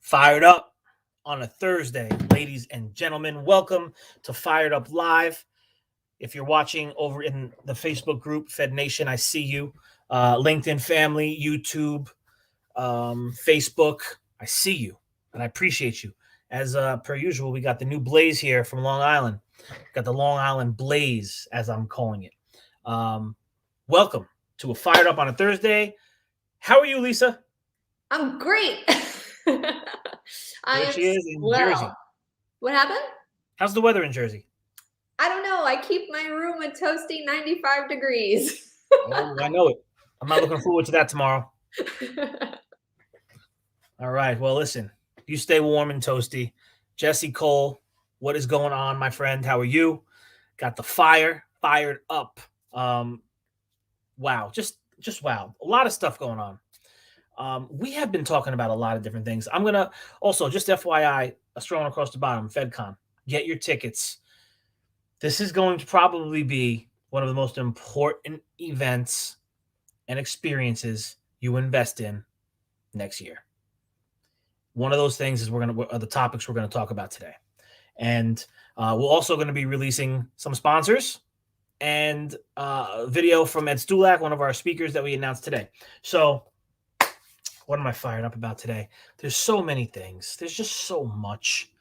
Fired up on a Thursday, ladies and gentlemen. Welcome to Fired Up Live. If you're watching over in the Facebook group, Fed Nation, I see you. LinkedIn family, YouTube, Facebook, I see you, and I appreciate you. As per usual, we got the new Blaze here from Long Island. Got the Long Island Blaze, as I'm calling it. Welcome to a Fired Up on a Thursday. How are you, Lisa? I'm great. I There am she is in Jersey. well. What happened? How's the weather in Jersey? I don't know. I keep my room a toasty 95 degrees. Oh, I know it. I'm not looking forward to that tomorrow. All right. Well, listen, you stay warm and toasty. Jesse Cole, what is going on, my friend? How are you? Got the fired up. Wow. Just wow. A lot of stuff going on. We have been talking about a lot of different things. I'm going to also, just FYI, a strong across the bottom, FedCon. Get your tickets. This is going to probably be one of the most important events and experiences you invest in next year. One of those things is the topics we're going to talk about today. And we're also going to be releasing some sponsors and video from Ed Snoelach, one of our speakers that we announced today. So what am I fired up about today? There's so many things. There's just so much.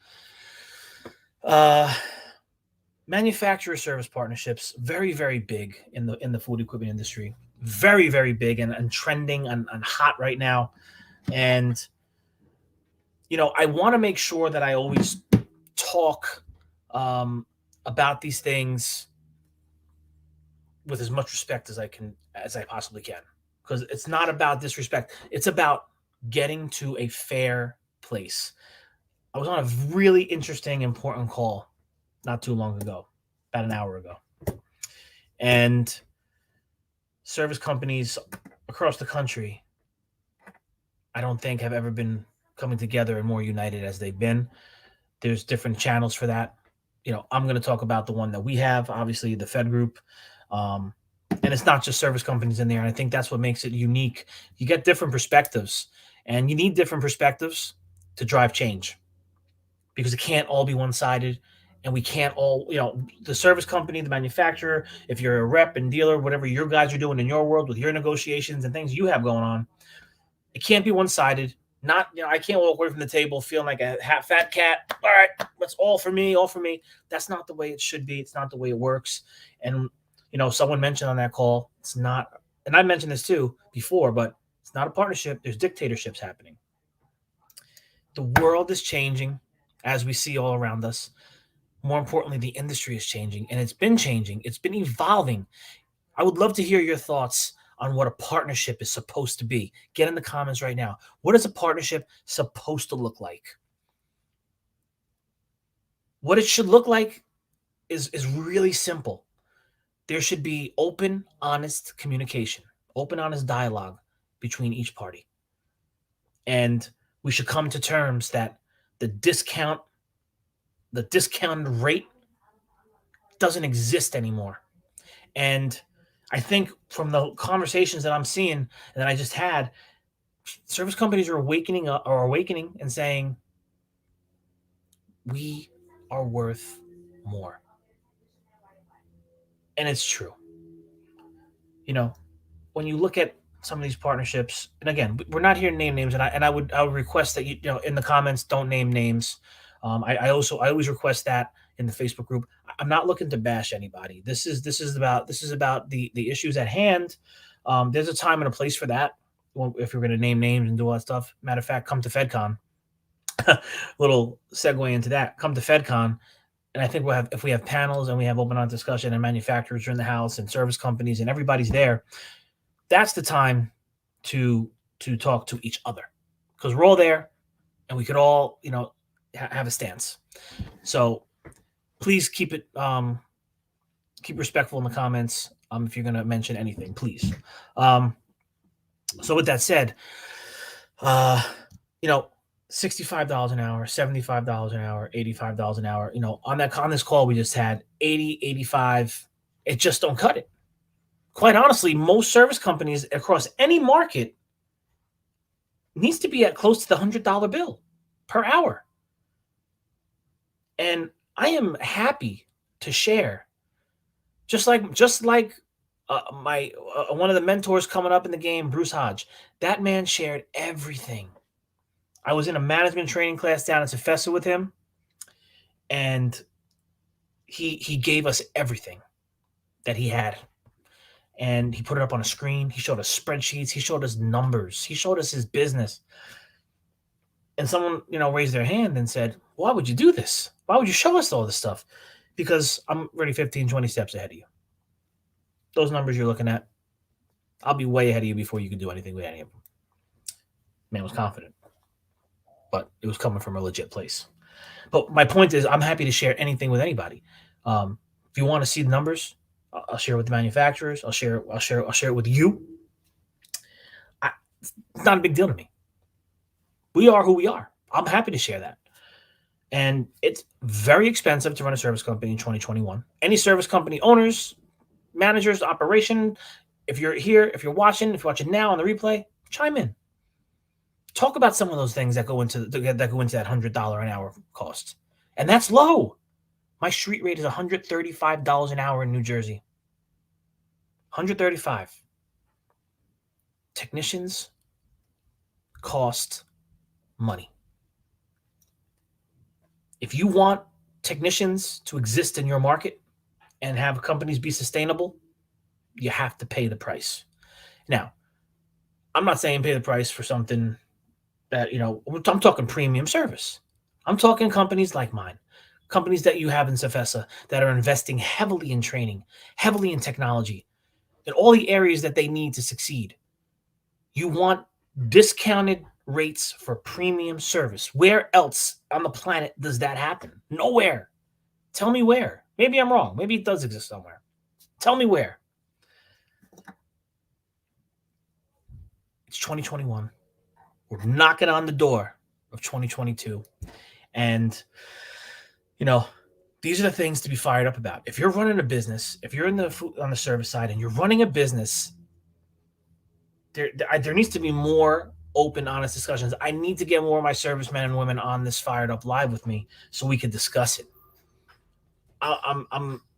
Manufacturer service partnerships, very, very big in the food equipment industry. Very, very big and trending and hot right now. And, I want to make sure that I always talk about these things with as much respect as I possibly can. Because it's not about disrespect. It's about getting to a fair place. I was on a really interesting, important call not too long ago, about an hour ago. And service companies across the country, I don't think have ever been coming together and more united as they've been. There's different channels for that. I'm going to talk about the one that we have, obviously the Fed Group. And it's not just service companies in there. And I think that's what makes it unique. You get different perspectives, and you need different perspectives to drive change because it can't all be one-sided. And we can't all, the service company, the manufacturer, if you're a rep and dealer, whatever your guys are doing in your world with your negotiations and things you have going on, it can't be one-sided. Not, I can't walk away from the table feeling like a fat cat. All right, that's all for me, all for me. That's not the way it should be. It's not the way it works. And someone mentioned on that call, it's not, and I mentioned this too before, but it's not a partnership. There's dictatorships happening. The world is changing as we see all around us. More importantly, the industry is changing, and it's been changing. It's been evolving. I would love to hear your thoughts on what a partnership is supposed to be. Get in the comments right now. What is a partnership supposed to look like? What it should look like is really simple. There should be open, honest communication, open, honest dialogue between each party. And we should come to terms that the discounted rate doesn't exist anymore. And I think from the conversations that I'm seeing and that I just had, service companies are awakening and saying, we are worth more. And it's true. When you look at some of these partnerships, and again, we're not here to name names, and I would request that you in the comments don't name names. I always request that in the Facebook group. I'm not looking to bash anybody. This is about the issues at hand. There's a time and a place for that. If you're going to name names and do all that stuff, matter of fact, come to FedCon. Little segue into that. Come to FedCon, and I think if we have panels and we have open on discussion and manufacturers are in the house and service companies and everybody's there, that's the time to talk to each other because we're all there and we could all have a stance. So please keep respectful in the comments if you're going to mention anything, please. So with that said, $65 an hour, $75 an hour, $85 an hour, on this call we just had 80, 85, it just don't cut it. Quite honestly, most service companies across any market needs to be at close to the $100 bill. per hour. And I am happy to share, just like my one of the mentors coming up in the game, Bruce Hodge. That man shared everything. I was in a management training class down at Sefesa with him, and he gave us everything that he had, and he put it up on a screen. He showed us spreadsheets. He showed us numbers. He showed us his business. And someone, raised their hand and said, "Why would you do this? Why would you show us all this stuff?" Because I'm already 15, 20 steps ahead of you. Those numbers you're looking at, I'll be way ahead of you before you can do anything with any of them. Man was confident, but it was coming from a legit place. But my point is, I'm happy to share anything with anybody. If you want to see the numbers, I'll share it with the manufacturers. I'll share it with you. It's not a big deal to me. We are who we are. I'm happy to share that. And it's very expensive to run a service company in 2021. Any service company owners, managers, operation, if you're here, if you're watching now on the replay, chime in. Talk about some of those things that go into that $100 an hour cost. And that's low. My street rate is $135 an hour in New Jersey. $135. Technicians cost money. If you want technicians to exist in your market and have companies be sustainable, you have to pay the price. Now, I'm not saying pay the price for something that, I'm talking premium service. I'm talking companies like mine, companies that you have in Sefesa that are investing heavily in training, heavily in technology, in all the areas that they need to succeed. You want discounted rates for premium service. Where else on the planet does that happen? Nowhere. Tell me where. Maybe I'm wrong. Maybe it does exist somewhere. Tell me where. It's 2021. We're knocking on the door of 2022. And, these are the things to be fired up about. If you're running a business, if you're on the service side and you're running a business, there needs to be more open, honest discussions. I need to get more of my servicemen and women on this Fired Up Live with me so we can discuss it.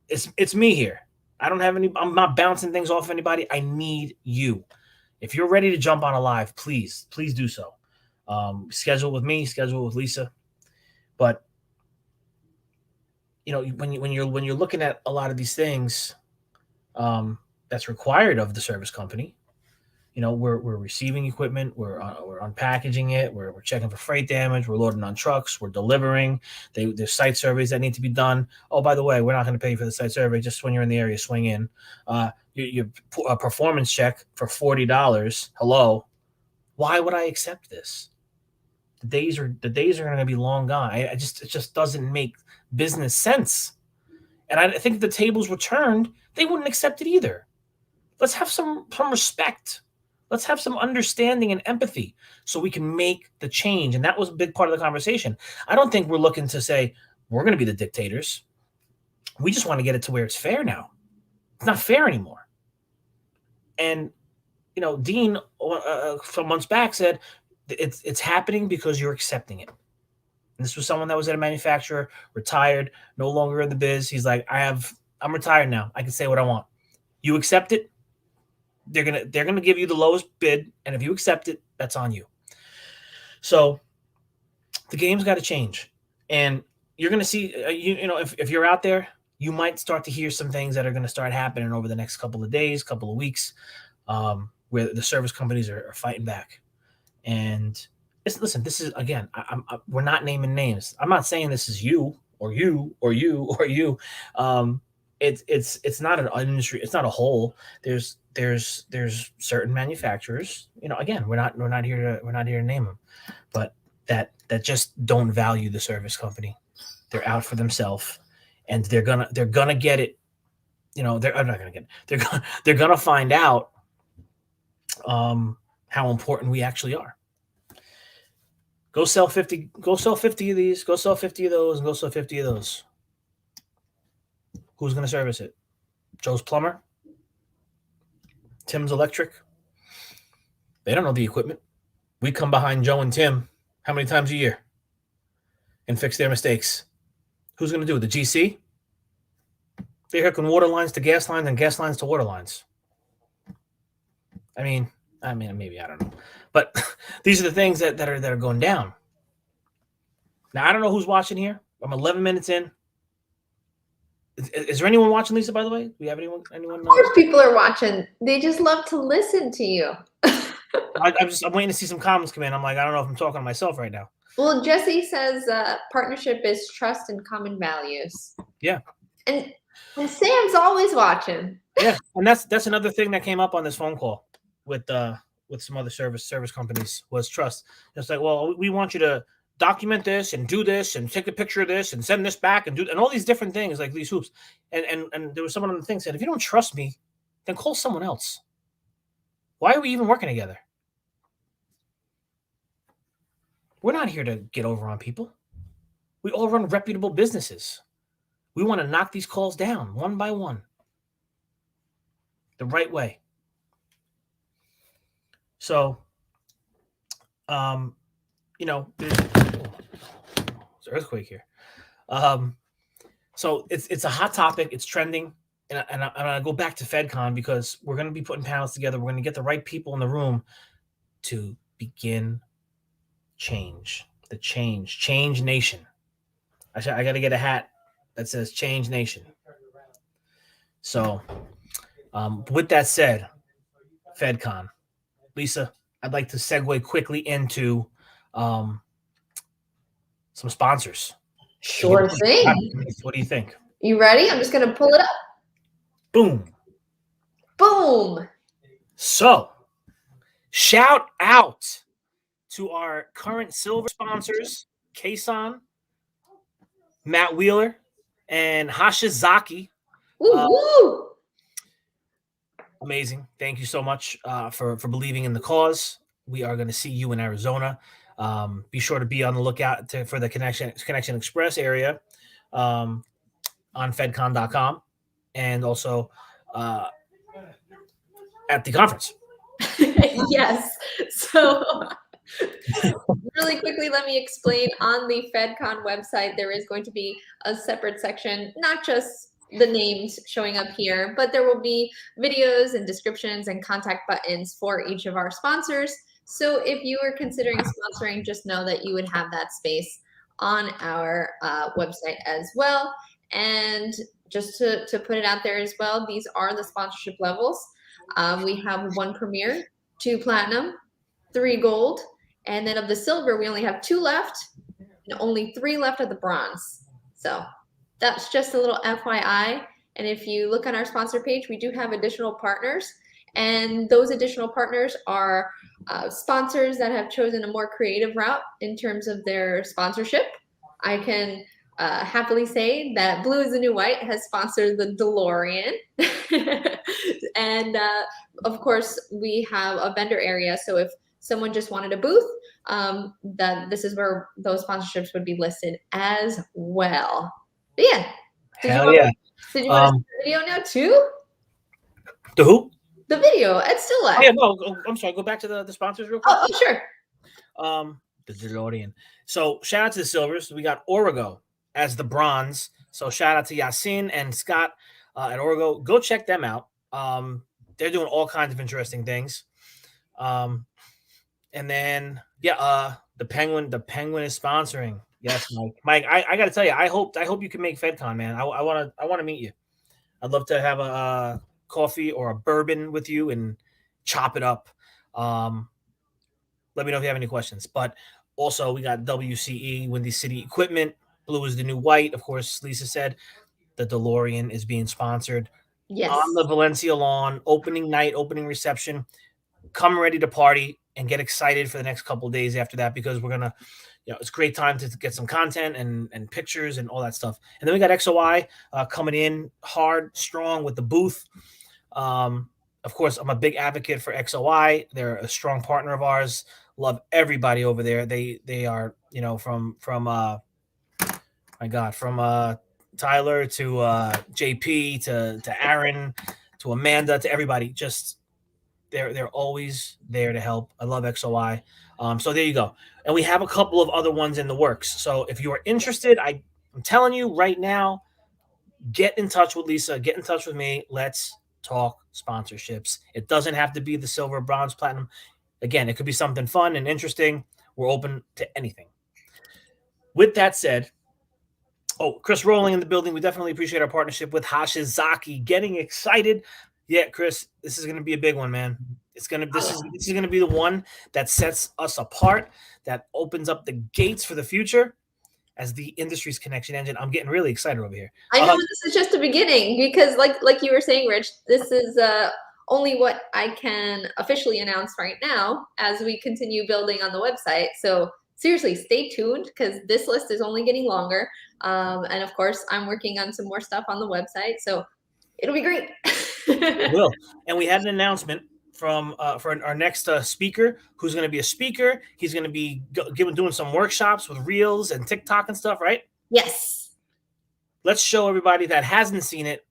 It's me here. I'm not bouncing things off anybody. I need you. If you're ready to jump on a live, please do so. Schedule with me, schedule with Lisa. But when you're looking at a lot of these things, that's required of the service company. We're receiving equipment, we're unpackaging it, we're checking for freight damage, we're loading on trucks, we're delivering. There's site surveys that need to be done. Oh, by the way, we're not going to pay for the site survey. Just when you're in the area, swing in. Your performance check for $40. Hello, why would I accept this? The days are going to be long gone. It just doesn't make business sense. And I think if the tables were turned, they wouldn't accept it either. Let's have some respect. Let's have some understanding and empathy so we can make the change. And that was a big part of the conversation. I don't think we're looking to say we're going to be the dictators. We just want to get it to where it's fair now. It's not fair anymore. And, Dean some months back said it's happening because you're accepting it. And this was someone that was at a manufacturer, retired, no longer in the biz. He's like, I'm retired now. I can say what I want. You accept it. They're gonna give you the lowest bid, and if you accept it, that's on you. So the game's got to change, and you're gonna see. If you're out there, you might start to hear some things that are gonna start happening over the next couple of days, couple of weeks, where the service companies are fighting back. And listen, this is again, we're not naming names. I'm not saying this is you or you or you or you. It's not an industry. It's not a whole. There's certain manufacturers. Again, we're not here to name them, but that just don't value the service company. They're out for themselves, and they're gonna get it. They're not gonna get it. They're gonna find out how important we actually are. Go sell 50. Go sell 50 of these. Go sell 50 of those, and go sell 50 of those. Who's going to service it? Joe's Plumber? Tim's Electric? They don't know the equipment. We come behind Joe and Tim how many times a year? and fix their mistakes. Who's going to do it? The GC? They're hooking water lines to gas lines and gas lines to water lines. I mean, maybe, I don't know. But these are the things that are going down. Now, I don't know who's watching here. I'm 11 minutes in. Is there anyone watching, Lisa, by the way? Do we have anyone? Of course people are watching. They just love to listen to you. I'm waiting to see some comments come in. I'm like, I don't know if I'm talking to myself right now. Well, Jesse says partnership is trust and common values. Yeah. And Sam's always watching. Yeah, and that's another thing that came up on this phone call with some other service companies was trust. It's like, well, we want you to document this and do this and take a picture of this and send this back and do and all these different things, like these hoops. And there was someone on the thing said, if you don't trust me, then call someone else. Why are we even working together? We're not here to get over on people. We all run reputable businesses. We want to knock these calls down one by one, the right way. So, there's an earthquake here. So it's a hot topic. It's trending. And I go back to FedCon because we're going to be putting panels together. We're going to get the right people in the room to begin change. The change nation. I got to get a hat that says Change Nation. So, with that said, FedCon, Lisa, I'd like to segue quickly into some sponsors. Sure thing. What do you think? You ready? I'm just going to pull it up. Boom. Boom. So, shout out to our current silver sponsors, Kason, Matt Wheeler, and Hashizaki. Woo! Amazing. Thank you so much for believing in the cause. We are going to see you in Arizona. Be sure to be on the lookout for the Connection Express area on fedcon.com and also at the conference. Yes. So really quickly, let me explain. On the FedCon website, there is going to be a separate section, not just the names showing up here, but there will be videos and descriptions and contact buttons for each of our sponsors. So if you are considering sponsoring, just know that you would have that space on our website as well. And just to put it out there as well, these are the sponsorship levels. We have 1 Premier, 2 Platinum, 3 Gold, and then of the Silver, we only have 2 left, and only 3 left of the Bronze. So that's just a little FYI. And if you look on our sponsor page, we do have additional partners. And those additional partners are sponsors that have chosen a more creative route in terms of their sponsorship. I can happily say that Blue is the New White has sponsored the DeLorean. And of course, we have a vendor area. So if someone just wanted a booth, that this is where those sponsorships would be listed as well. But yeah. Did you want to see the video now too? The who? The video at Snoelach. Oh, yeah, no, I'm sorry. Go back to the sponsors real quick. Oh, sure. The DeLorean. So shout out to the Silvers. We got Origo as the Bronze. So shout out to Yasin and Scott at Origo. Go check them out. They're doing all kinds of interesting things. And then the Penguin is sponsoring. Yes, Mike. I got to tell you, I hope you can make FedCon, man. I want to meet you. I'd love to have a coffee or a bourbon with you and chop it up. Let me know if you have any questions. But also, we got WCE, Windy City Equipment. Blue is the New White. Of course, Lisa said the DeLorean is being sponsored. Yes. On the Valencia lawn, opening night, opening reception. Come ready to party and get excited for the next couple of days after that, because we're going to, it's a great time to get some content and pictures and all that stuff. And then we got XOI coming in hard, strong with the booth. Of course, I'm a big advocate for XOI. They're a strong partner of ours. Love everybody over there. They are, from Tyler to JP to Aaron to Amanda to everybody. Just They're always there to help. I love XOI. So there you go. And we have a couple of other ones in the works. So if you are interested, I'm telling you right now, get in touch with Lisa. Get in touch with me. Let's talk sponsorships. It doesn't have to be the silver, bronze, platinum. Again, it could be something fun and interesting. We're open to anything. With that said, Chris Rowling in the building. We definitely appreciate our partnership with Hashizaki. Getting excited. Yeah, Chris, this is going to be a big one, man. This is going to be the one that sets us apart, that opens up the gates for the future as the industry's connection engine. I'm getting really excited over here. I know this is just the beginning because, like you were saying, Rich, this is only what I can officially announce right now as we continue building on the website. So seriously, stay tuned because this list is only getting longer. And of course, I'm working on some more stuff on the website. So it'll be great. It will. And we had an announcement from for our next speaker, who's going to be a speaker. He's going to be doing some workshops with Reels and TikTok and stuff, right? Yes. Let's show everybody that hasn't seen it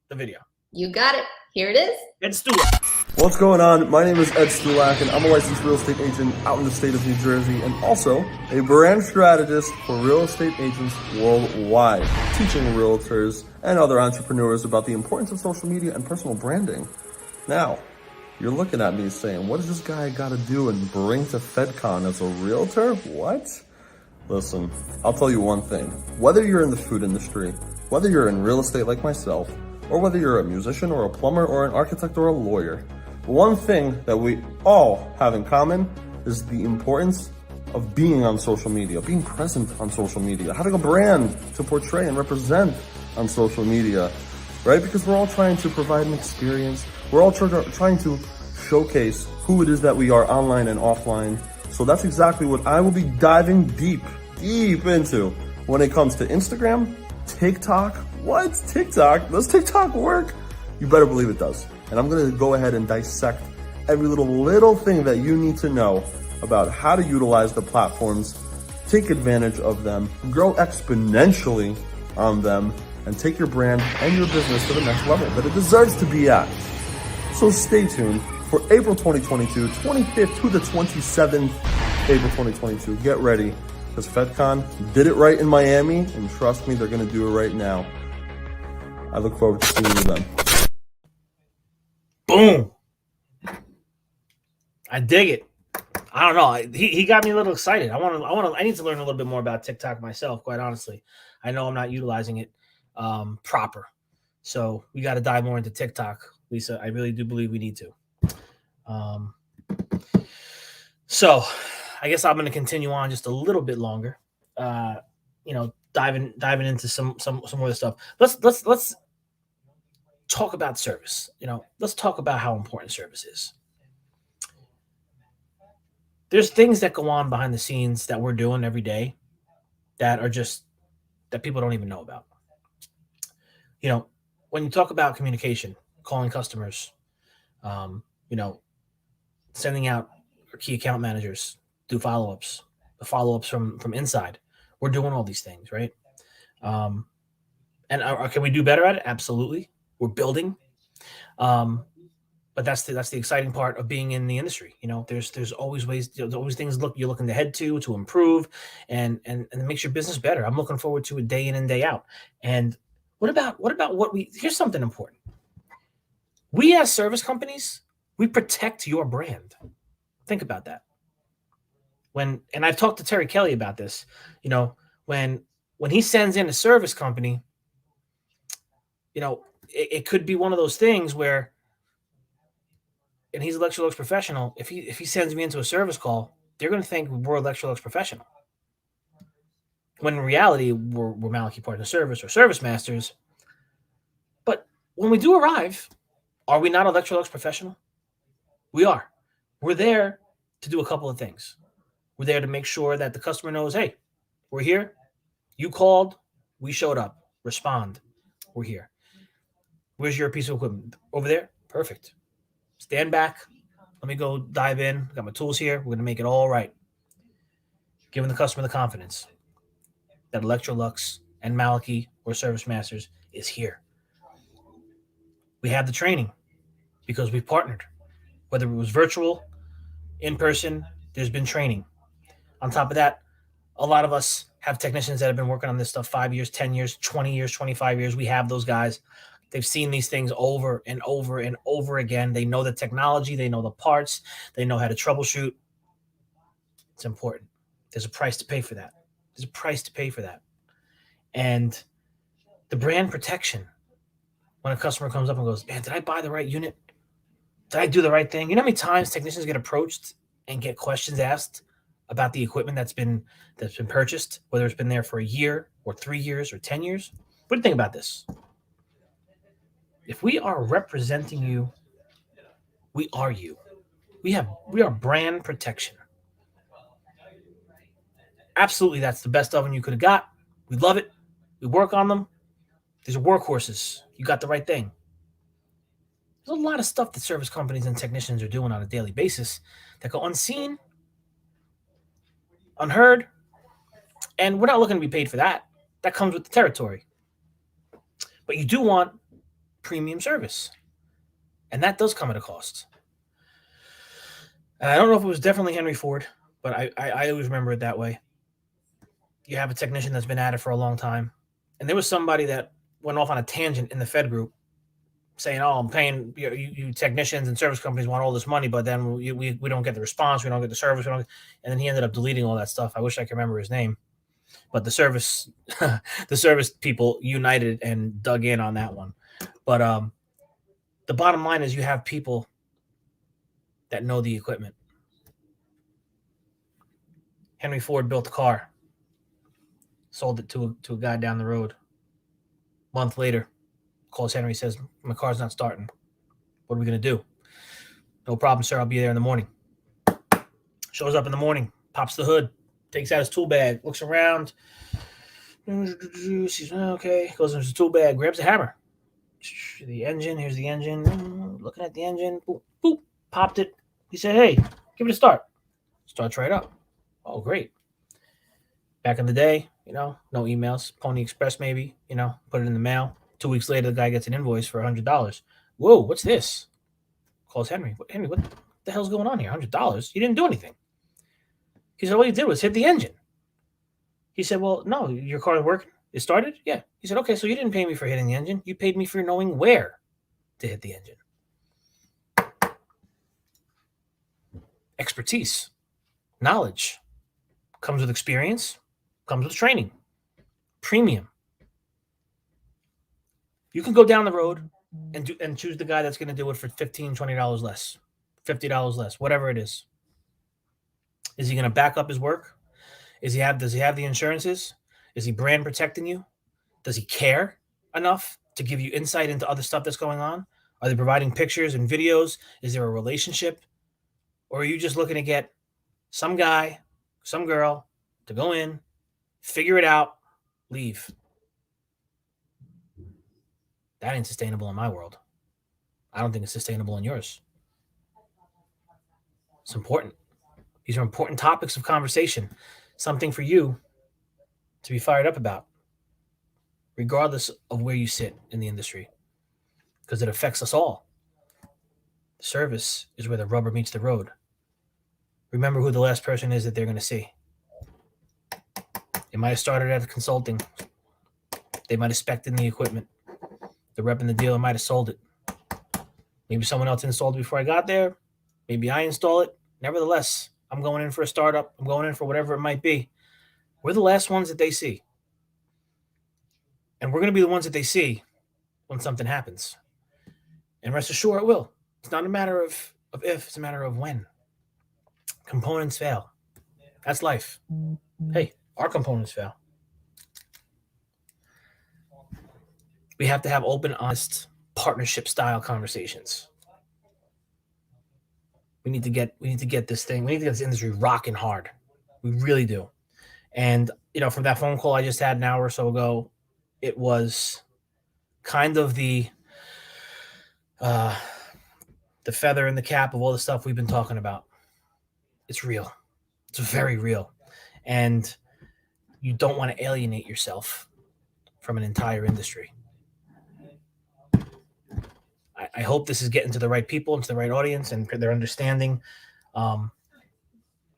the video. You got it. Here it is. Ed Snoelach. What's going on? My name is Ed Snoelach, and I'm a licensed real estate agent out in the state of New Jersey, and also a brand strategist for real estate agents worldwide, teaching realtors and other entrepreneurs about the importance of social media and personal branding. Now, you're looking at me saying, what does this guy got to do and bring to FedCon as a realtor? What? Listen, I'll tell you one thing. Whether you're in the food industry, whether you're in real estate like myself, or whether you're a musician or a plumber or an architect or a lawyer, one thing that we all have in common is the importance of being on social media, being present on social media, having a brand to portray and represent on social media, right? Because we're all trying to provide an experience. We're all trying to showcase who it is that we are online and offline. So that's exactly what I will be diving deep into when it comes to Instagram, TikTok. What? TikTok? Does TikTok work? You better believe it does. And I'm going to go ahead and dissect every little thing that you need to know about how to utilize the platforms, take advantage of them, grow exponentially on them, and take your brand and your business to the next level that it deserves to be at. So stay tuned for April 2022, 25th to the 27th, April 2022. Get ready, because FedCon did it right in Miami, and trust me, they're going to do it right now. I look forward to seeing you then. Boom. I dig it. I don't know. He got me a little excited. I need to learn a little bit more about TikTok myself, quite honestly. I know I'm not utilizing it proper. So we got to dive more into TikTok, Lisa. I really do believe we need to. So I guess I'm going to continue on just a little bit longer. Diving into some more stuff. Let's talk about service. Let's talk about how important service is. There's things that go on behind the scenes that we're doing every day that people don't even know about. When you talk about communication, calling customers, sending out our key account managers, do follow-ups, the follow-ups from inside. We're doing all these things, right? And can we do better at it? Absolutely. We're building. But that's the exciting part of being in the industry. There's always ways, there's always things you're looking ahead to improve and it makes your business better. I'm looking forward to it day in and day out. And what about here's something important. We as service companies, we protect your brand. Think about that. And I've talked to Terry Kelly about this, when he sends in a service company, it could be one of those things where, and he's Electrolux Professional, if he sends me into a service call, they're going to think we're Electrolux Professional. When in reality, we're Maliki Partner Service or Service Masters. But when we do arrive, are we not Electrolux Professional? We are. We're there to do a couple of things. We're there to make sure that the customer knows, hey, we're here. You called. We showed up. Respond. We're here. Where's your piece of equipment? Over there? Perfect. Stand back. Let me go dive in. Got my tools here. We're going to make it all right. Giving the customer the confidence that Electrolux and Maliki or Service Masters is here. We have the training because we've partnered. whether it was virtual, in person, there's been training. On top of that, a lot of us have technicians that have been working on this stuff 5 years, 10 years, 20 years, 25 years. We have those guys. They've seen these things over and over and over again. They know the technology, they know the parts, they know how to troubleshoot. It's important. There's a price to pay for that. There's a price to pay for that. And the brand protection, when a customer comes up and goes, man, did I buy the right unit? Did I do the right thing? You know how many times technicians get approached and get questions asked about the equipment that's been purchased, whether it's been there for a year or 3 years or 10 years? What do you think about this? If we are representing you, we are you. We are brand protection. Absolutely, that's the best oven you could have got. We love it. We work on them. These are workhorses. You got the right thing. There's a lot of stuff that service companies and technicians are doing on a daily basis that go unseen, unheard, and we're not looking to be paid for that. That comes with the territory. But you do want premium service, and that does come at a cost. And I don't know if it was definitely Henry Ford, but I always remember it that way. You have a technician that's been at it for a long time, and there was somebody that went off on a tangent in the Fed group saying, oh, I'm paying you technicians and service companies want all this money, but then we don't get the response, we don't get the service, and then he ended up deleting all that stuff. I wish I could remember his name, but the service the service people united and dug in on that one. But the bottom line is you have people that know the equipment. Henry Ford built a car, sold it to a guy down the road. A month later, calls Henry, says, my car's not starting. What are we going to do? No problem, sir. I'll be there in the morning. Shows up in the morning, pops the hood, takes out his tool bag, looks around. She's okay. Goes into his tool bag, grabs a hammer. The engine, here's the engine. Looking at the engine, boop, boop, popped it. He said, hey, give it a start. Starts right up. Oh, great. Back in the day, no emails, Pony Express maybe, put it in the mail. 2 weeks later, the guy gets an invoice for $100. Whoa, what's this? Calls Henry. Henry, what the hell's going on here? $100? You didn't do anything. He said, all you did was hit the engine. He said, well, no, your car is working. It started? Yeah. He said, okay, so you didn't pay me for hitting the engine. You paid me for knowing where to hit the engine. Expertise, knowledge, comes with experience, comes with training, premium. You can go down the road and choose the guy that's going to do it for $15, $20 less, $50 less, whatever it is. Is he going to back up his work? Does he have the insurances? Is he brand protecting you? Does he care enough to give you insight into other stuff that's going on? Are they providing pictures and videos? Is there a relationship? Or are you just looking to get some guy, some girl to go in, figure it out, leave? That ain't sustainable in my world. I don't think it's sustainable in yours. It's important. These are important topics of conversation. Something for you to be fired up about, regardless of where you sit in the industry, because it affects us all. Service is where the rubber meets the road. Remember who the last person is that they're going to see. They might have started at consulting. They might have spec'd in the equipment. The rep and the dealer might have sold it. Maybe someone else installed it before I got there. Maybe I install it. Nevertheless, I'm going in for a startup. I'm going in for whatever it might be. We're the last ones that they see. And we're going to be the ones that they see when something happens. And rest assured it will. It's not a matter of if, it's a matter of when. Components fail. That's life. Hey, our components fail. We have to have open, honest, partnership-style conversations. We need to get this thing. We need to get this industry rocking hard. We really do. And from that phone call I just had an hour or so ago, it was kind of the feather in the cap of all the stuff we've been talking about. It's real. It's very real. And you don't want to alienate yourself from an entire industry. I hope this is getting to the right people and to the right audience, and they're understanding.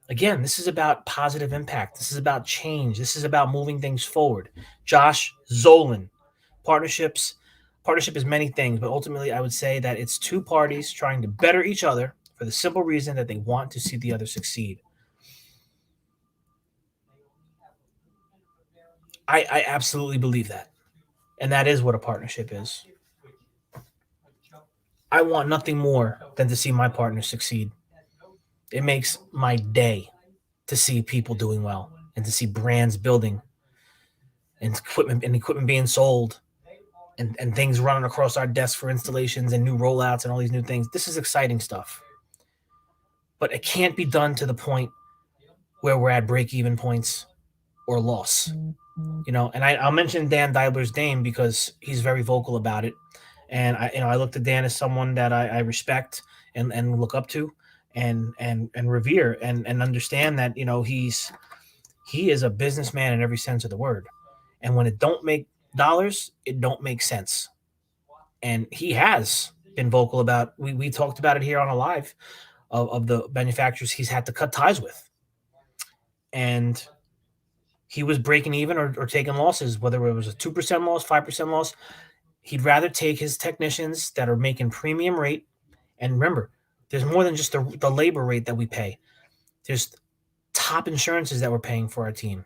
Again, this is about positive impact. This is about change. This is about moving things forward. Josh Zolan, partnerships. Partnership is many things, but ultimately, I would say that it's two parties trying to better each other for the simple reason that they want to see the other succeed. I absolutely believe that. And that is what a partnership is. I want nothing more than to see my partner succeed. It makes my day to see people doing well and to see brands building and equipment being sold and things running across our desk for installations and new rollouts and all these new things. This is exciting stuff. But it can't be done to the point where we're at break-even points or loss. And I'll mention Dan Deibler's name because he's very vocal about it. And I look to Dan as someone that I respect and look up to and revere and understand that, he is a businessman in every sense of the word. And when it don't make dollars, it don't make sense. And he has been vocal about, we talked about it here on a live of the manufacturers he's had to cut ties with. And he was breaking even or taking losses, whether it was a 2% loss, 5% loss. He'd rather take his technicians that are making premium rate. And remember, there's more than just the labor rate that we pay. There's top insurances that we're paying for our team.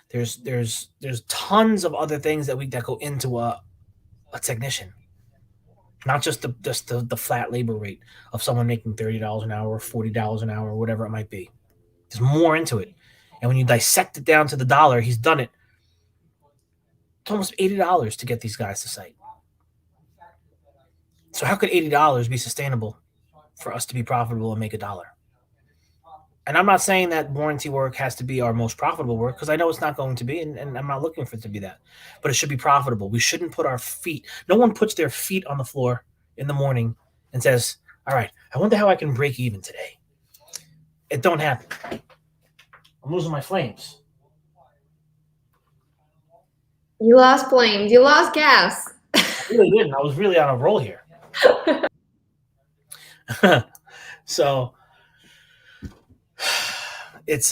There's tons of other things that go into a technician, not just the flat labor rate of someone making $30 an hour or $40 an hour or whatever it might be. There's more into it. And when you dissect it down to the dollar, he's done it. It's almost $80 to get these guys to site. So how could $80 be sustainable for us to be profitable and make $1? And I'm not saying that warranty work has to be our most profitable work, because I know it's not going to be, and I'm not looking for it to be that. But it should be profitable. We shouldn't put our feet. No one puts their feet on the floor in the morning and says, all right, I wonder how I can break even today. It don't happen. I'm losing my flames. You lost flames. You lost gas. I really didn't. I was really on a roll here. So it's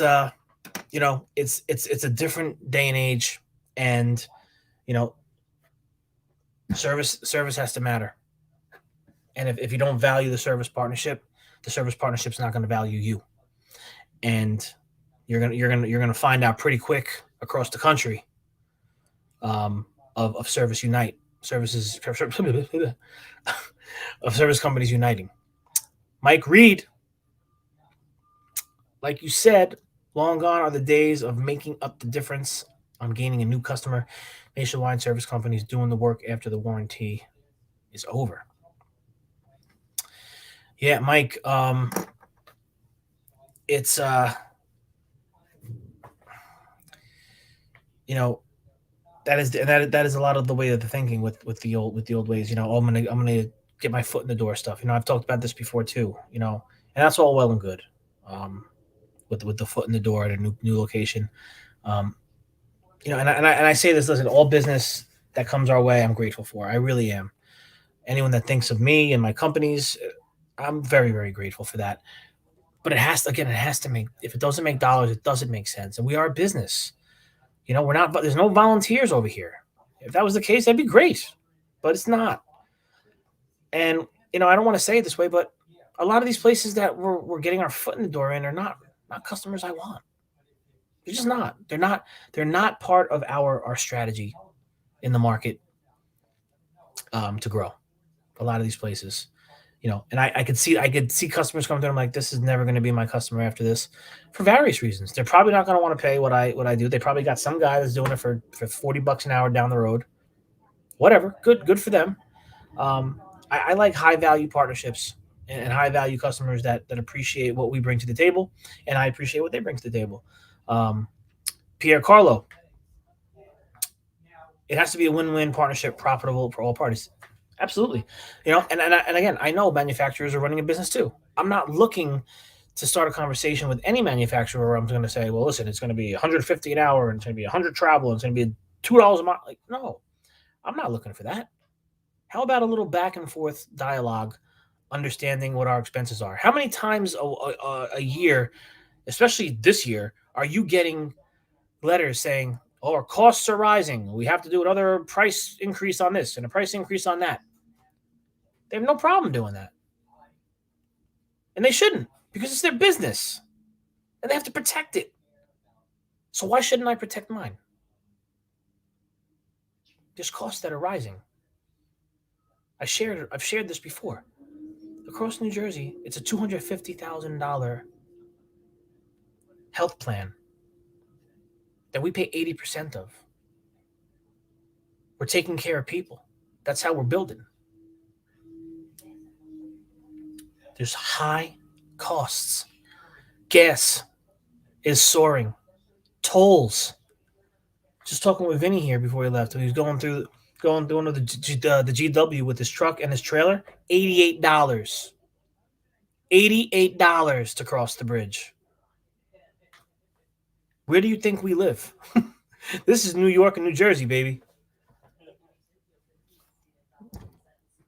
it's a different day and age, and service has to matter. And if you don't value the service partnership's not going to value you. And you're gonna find out pretty quick across the country of Service Unite of service companies uniting. Mike Reed, like you said, long gone are the days of making up the difference on gaining a new customer. Nationwide service companies doing the work after the warranty is over. Yeah, Mike, it's that is a lot of the way of the thinking with the old ways. I'm gonna get my foot in the door stuff. I've talked about this before too. And that's all well and good. With the foot in the door at a new location. And I say this. Listen, all business that comes our way, I'm grateful for. I really am. Anyone that thinks of me and my companies, I'm very, very grateful for that. But it has to make. If it doesn't make dollars, it doesn't make sense. And we are a business. We're not. There's no volunteers over here. If that was the case, that'd be great. But it's not. And I don't want to say it this way, but a lot of these places that we're getting our foot in the door in are not customers I want. They're just not. They're not part of our strategy in the market to grow. A lot of these places, and I could see customers come to them like, this is never going to be my customer after this, for various reasons. They're probably not going to want to pay what I do. They probably got some guy that's doing it for $40 an hour down the road. Whatever, good for them. I like high value partnerships and high value customers that appreciate what we bring to the table, and I appreciate what they bring to the table. Pierre Carlo, it has to be a win-win partnership, profitable for all parties. Absolutely. And again, I know manufacturers are running a business too. I'm not looking to start a conversation with any manufacturer where I'm going to say, well, listen, it's going to be $150 an hour and it's going to be $100 travel and it's going to be $2 a month. Like, no, I'm not looking for that. How about a little back and forth dialogue, understanding what our expenses are? How many times a year, especially this year, are you getting letters saying, "Oh, our costs are rising. We have to do another price increase on this and a price increase on that"? They have no problem doing that. And they shouldn't, because it's their business and they have to protect it. So why shouldn't I protect mine? There's costs that are rising. I've shared this before. Across New Jersey, it's a $250,000 health plan that we pay 80% of. We're taking care of people. That's how we're building. There's high costs. Gas is soaring. Tolls. Just talking with Vinny here before he left. He was going through the GW with his truck and his trailer. $88. $88 to cross the bridge. Where do you think we live? This is New York and New Jersey, baby.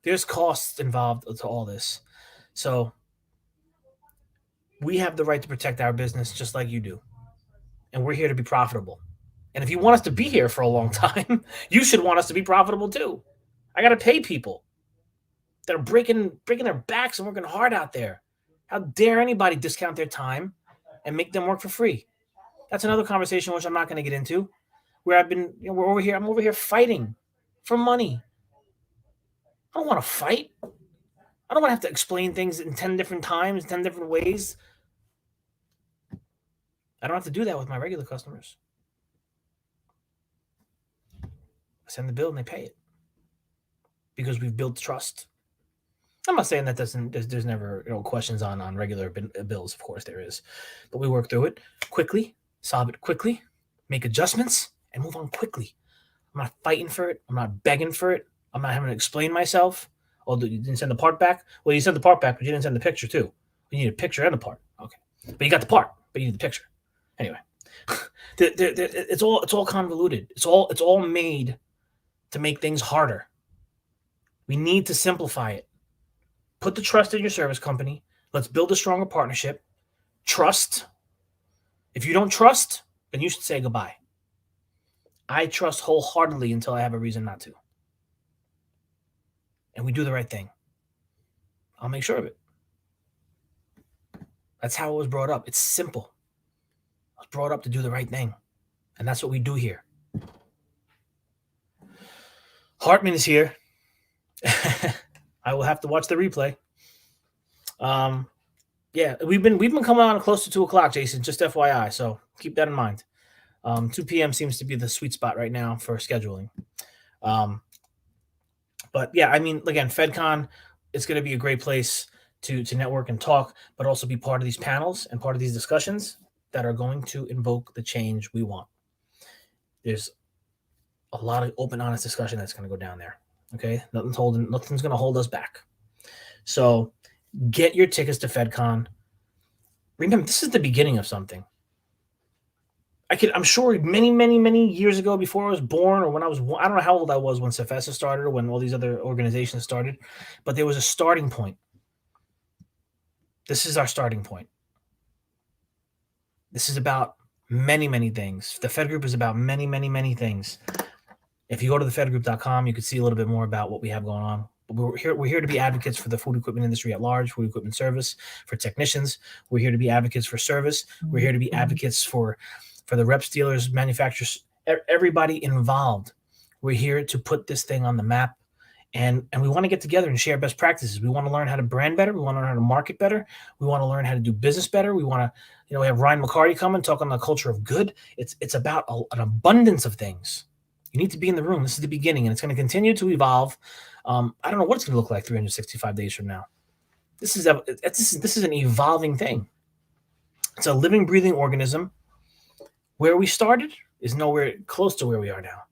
There's costs involved to all this. So we have the right to protect our business just like you do. And we're here to be profitable. And if you want us to be here for a long time, you should want us to be profitable too. I got to pay people that are breaking their backs and working hard out there. How dare anybody discount their time and make them work for free? That's another conversation which I'm not going to get into. Where I'm over here fighting for money. I don't want to fight. I don't want to have to explain things in 10 different times, 10 different ways. I don't have to do that with my regular customers. I send the bill and they pay it because we've built trust. I'm not saying that there's never questions on regular bills. Of course there is, but we work through it quickly, solve it quickly, make adjustments, and move on quickly. I'm not fighting for it. I'm not begging for it. I'm not having to explain myself. Oh, you didn't send the part back? Well, you sent the part back, but you didn't send the picture too. You need a picture and the part. Okay, but you got the part, but you need the picture. Anyway, it's all convoluted. It's all made to make things harder. We need to simplify it. Put the trust in your service company. Let's build a stronger partnership. Trust. If you don't trust, then you should say goodbye. I trust wholeheartedly until I have a reason not to. And we do the right thing. I'll make sure of it. That's how it was brought up. It's simple. I was brought up to do the right thing. And that's what we do here. Hartman is here. I will have to watch the replay. Yeah, we've been coming on close to 2:00, Jason, just FYI. So keep that in mind. 2 p.m. seems to be the sweet spot right now for scheduling. But yeah, I mean, again, FedCon, it's going to be a great place to network and talk, but also be part of these panels and part of these discussions that are going to invoke the change we want. There's a lot of open, honest discussion that's going to go down there. Okay, nothing's going to hold us back. So get your tickets to FedCon. Remember, this is the beginning of something. I'm sure many years ago, before I was born, or when I don't know how old I was when CEFESA started or when all these other organizations started, but there was a starting point. This is our starting point. This is about many things. The Fed Group is about many things. If you go to thefedgroup.com, you can see a little bit more about what we have going on. But we're here to be advocates for the food equipment industry at large, food equipment service, for technicians. We're here to be advocates for service. We're here to be advocates for the reps, dealers, manufacturers, everybody involved. We're here to put this thing on the map. And we want to get together and share best practices. We want to learn how to brand better. We want to learn how to market better. We want to learn how to do business better. We want to, we have Ryan McCarty coming, talking on the culture of good. It's about an abundance of things. You need to be in the room. This is the beginning, and it's going to continue to evolve. I don't know what it's going to look like 365 days from now. This is an evolving thing. It's a living, breathing organism. Where we started is nowhere close to where we are now.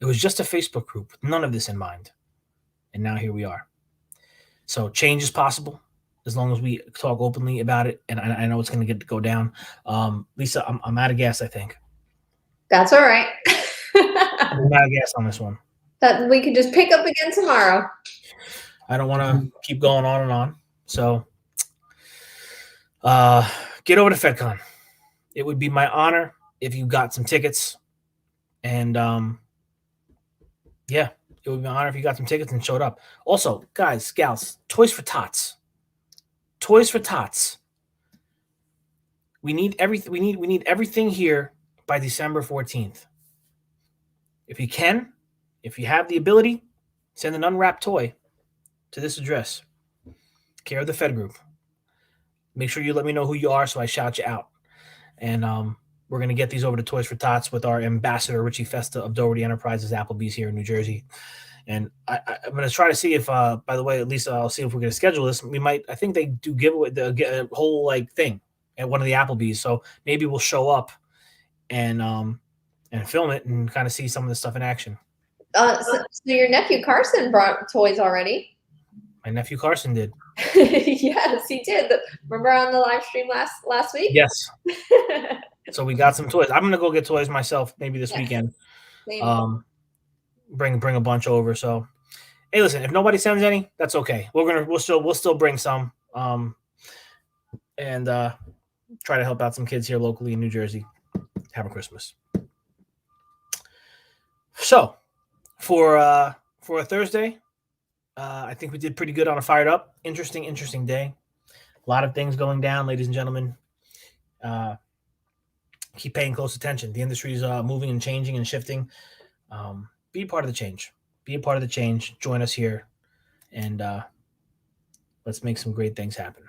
It was just a Facebook group with none of this in mind. And now here we are. So change is possible as long as we talk openly about it. And I know it's going to go down. Lisa, I'm out of gas, I think. That's all right. I'm out of gas on this one. that we can just pick up again tomorrow. I don't want to keep going on and on. So get over to FedCon. It would be my honor if you got some tickets. And yeah, it would be my honor if you got some tickets and showed up. Also, guys, gals, Toys for Tots. Toys for Tots. We need everything. We need everything here by December 14th. If you can, if you have the ability, send an unwrapped toy to this address. Care of the Fed Group. Make sure you let me know who you are so I shout you out. And we're going to get these over to Toys for Tots with our ambassador, Richie Festa of Doherty Enterprises, Applebee's here in New Jersey. And I'm going to try to see if, by the way, at least I'll see if we're going to schedule this. We might, I think they do give away a whole like thing at one of the Applebee's. So maybe we'll show up and film it and kind of see some of the stuff in action. So your nephew Carson brought toys already. My nephew Carson did. Yes, he did. Remember on the live stream last week? Yes. So we got some toys. I'm gonna go get toys myself maybe this weekend. Same. Bring a bunch over. So hey, listen, if nobody sends any, that's okay. We'll still bring some. And try to help out some kids here locally in New Jersey. Have a Christmas. So for a Thursday, I think we did pretty good on a fired up. Interesting day. A lot of things going down, ladies and gentlemen. Keep paying close attention. The industry is moving and changing and shifting. Be a part of the change. Be a part of the change. Join us here, and let's make some great things happen.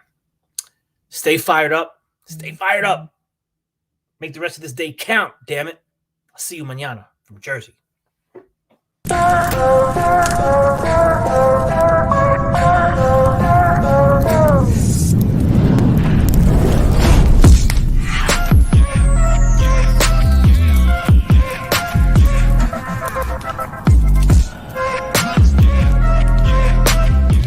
Stay fired up. Stay fired up. Make the rest of this day count, damn it. I'll see you mañana from Jersey.